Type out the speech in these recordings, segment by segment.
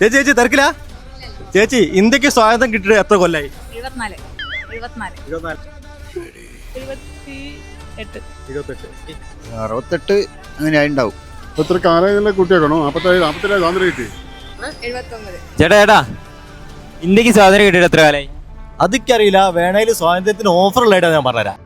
ചേച്ചി തിരക്കില്ല? ചേച്ചി ഇന്ത്യക്ക് സ്വാതന്ത്ര്യം കിട്ടിയിട്ട് എത്ര കൊല്ലായി? 68 അങ്ങനെ ഉണ്ടാവും. എത്ര കാലങ്ങളിലെ കുട്ടിയാക്കണോ? 47 സ്വാതന്ത്ര്യം കിട്ടി. ചേട്ടാ ഇന്ത്യക്ക് സ്വാതന്ത്ര്യം കിട്ടിയിട്ട് എത്ര കാലായി? അതൊക്കെയറിയില്ല. വേണേല് സ്വാതന്ത്ര്യത്തിന് ഓഫർ ഉള്ളതായിട്ടാണ് ഞാൻ പറഞ്ഞുതരാം.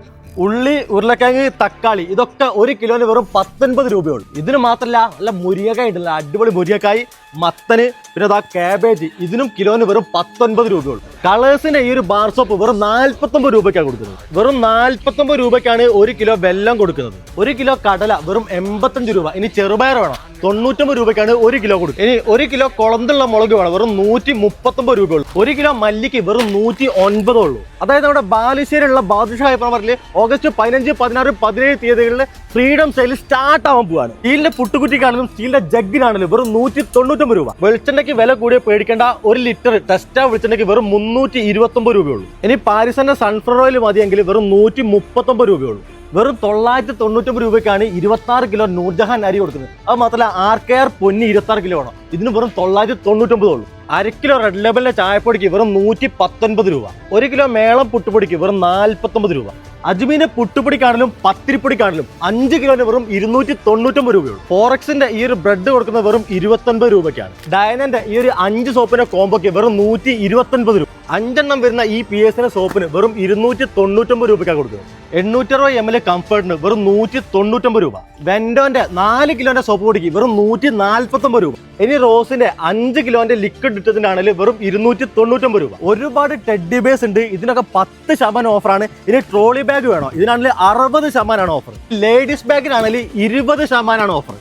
ഉള്ളി, ഉരുളക്കിഴങ്ങ്, തക്കാളി ഇതൊക്കെ 1 കിലോന് വെറും 19 രൂപയുള്ളൂ. ഇതിന് മാത്രമല്ല നല്ല മുരിങ്ങക്കായ ഉണ്ടല്ല, അടിപൊളി മുരിങ്ങക്കായ്, മത്തന്, പിന്നെ അതാ കാബേജ്, ഇതിനും കിലോന് വെറും 19 രൂപയുള്ളൂ. കളേഴ്സിന്റെ ഈ ഒരു ബാർ സോപ്പ് വെറും 49 രൂപയ്ക്കാണ് കൊടുക്കുന്നത്. വെറും 49 രൂപയ്ക്കാണ് 1 കിലോ വെല്ലം കൊടുക്കുന്നത്. 1 കിലോ കടല വെറും 85 രൂപ. ഇനി ചെറുപയർ വേണം 99 രൂപയ്ക്കാണ് 1 കിലോ കൊടുക്കുന്നത്. ഇനി 1 കിലോ കുളന്തുള്ള മുളക് വേണം വെറും 139 രൂപയുള്ളൂ. 1 കിലോ മല്ലിക്ക് വെറും 109 ഉള്ളൂ. അതായത് നമ്മുടെ ബാലുശ്ശേരിയുള്ള ബാദുഷാ ഹൈപ്പർമാർക്കറ്റിൽ ഓഗസ്റ്റ് 15, 16, 17 തീയതികളിൽ ഫ്രീഡം സെയിൽ സ്റ്റാർട്ട് ആവാൻ പോവാണ്. സ്റ്റീലിന്റെ പുട്ടുകുറ്റിക്കാണെങ്കിലും സ്റ്റീലിന്റെ ജഗ്ഗിനാണെങ്കിലും വെറും 199 രൂപ. വെളിച്ചെണ്ണയ്ക്ക് വില കൂടിയ പേടിക്കേണ്ട. 1 ലിറ്റർ ടെസ്റ്റ വെളിച്ചെണ്ണയ്ക്ക് വെറും 329 രൂപയുള്ളൂ. ഇനി പാരിസന്റെ സൺഫ്ലവർ ഓയിൽ മതിയെങ്കിൽ വെറും 139 രൂപയുള്ളൂ. വെറും 999 രൂപയ്ക്കാണ് 26 കിലോ നൂർജഹാൻ അരി കൊടുക്കുന്നത്. അത് മാത്രമല്ല RKR പൊന്നി 26 കിലോ ആണ്. ഇതിന് വെറും 999 ഉള്ളൂ. 1 കിലോ റെഡ് ലെബലിന്റെ ചായപ്പൊടിക്ക് വെറും 119 രൂപ. 1 കിലോ മേളം പുട്ടുപൊടിക്ക് വെറും 49 രൂപ. അജ്മീന്റെ പുട്ടുപൊടിക്കാണെങ്കിലും പത്തിരിപ്പൊടിക്കാണെങ്കിലും 5 കിലോന് വെറും 299 രൂപയുള്ളൂ. ഫോറക്സിന്റെ ഈ ഒരു ബ്രെഡ് കൊടുക്കുന്നത് വെറും 29 രൂപയ്ക്കാണ്. ഡയനന്റെ ഈ ഒരു 5 സോപ്പിന്റെ കോമ്പോക്ക് വെറും 129 രൂപ. 5 എണ്ണം വരുന്ന ഈ PS സോപ്പിന് വെറും 299 രൂപയ്ക്കാണ് കൊടുക്കുന്നത്. 860 ml കംഫർട്ടിന് വെറും 199 രൂപ. വെൻഡോന്റെ 4 കിലോന്റെ സോപ്പ് പൊടിക്ക് വെറും 149 രൂപ. ഇനി റോസിന്റെ 5 കിലോന്റെ ലിക്വിഡ് ഡിറ്റർജന്റ് ആണെങ്കിൽ വെറും 299 രൂപ. ഒരുപാട് ടെഡ്ഡി ബേസ് ഉണ്ട്. ഇതിനൊക്കെ 10% ഓഫറാണ്. ഇനി ട്രോളി ബാഗ് വേണോ? ഇതിനാണെങ്കിൽ 60% ഓഫർ. ലേഡീസ് ബാഗിനാണെങ്കിൽ 20% ഓഫർ.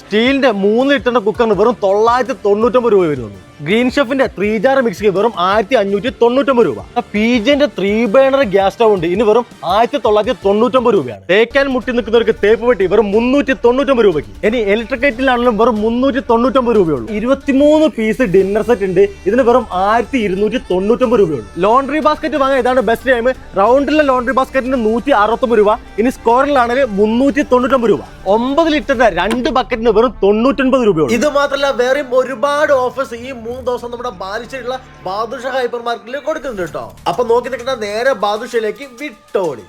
സ്റ്റീലിന്റെ 3 ലിറ്ററിന്റെ കുക്കറിന് വെറും 999 രൂപ വരുന്നുള്ളൂ. ഗ്രീൻ ഷെഫിന്റെ 3 ജാർ മിക്സിക്ക് വെറും 1599 രൂപ. PGന്റെ 3 ബേണർ ഗ്യാസ് സ്റ്റവ് ഉണ്ട്. ഇനി വെറും 1999 രൂപയാണ്. തേക്കാൻ മുട്ടി നിൽക്കുന്നവർക്ക് തേപ്പ് പെട്ടി വെറും 399 രൂപയ്ക്ക്. ഇനി ഇലക്ട്രിക് കെറ്റിലാണെങ്കിലും വെറും 399 രൂപയുള്ളൂ. 23 പീസ് ഡിന്നർ സെറ്റ് ഉണ്ട്. ഇതിന് വെറും 1299 രൂപയുള്ളൂ. ലോണ്ടറി ബാസ്ക്കറ്റ് വാങ്ങാൻ ഇതാണ് ബെസ്റ്റ് ടൈം. റൗണ്ടിലെ ലോണ്ടറി ബാസ്ക്കറ്റിന് 169 രൂപ. ഇനി സ്കോറിലാണെങ്കിൽ 399 രൂപ. 9 ലിറ്ററിന്റെ 2 ബക്കറ്റിന് വെറും 99 രൂപയുള്ളൂ. ഇത് മാത്രമല്ല വേറെയും ഒരുപാട് ഓഫേഴ്സ് ഈ 3 ദിവസം നമ്മുടെ ബാലുശ്ശേരിയുള്ള ബാദുഷാ ഹൈപ്പർ മാർക്കറ്റിൽ കൊടുക്കുന്നുണ്ട് കേട്ടോ. അപ്പൊ നോക്കി നിൽക്കുന്ന നേരെ ബാദുഷയിലേക്ക് വിട്ടോളി.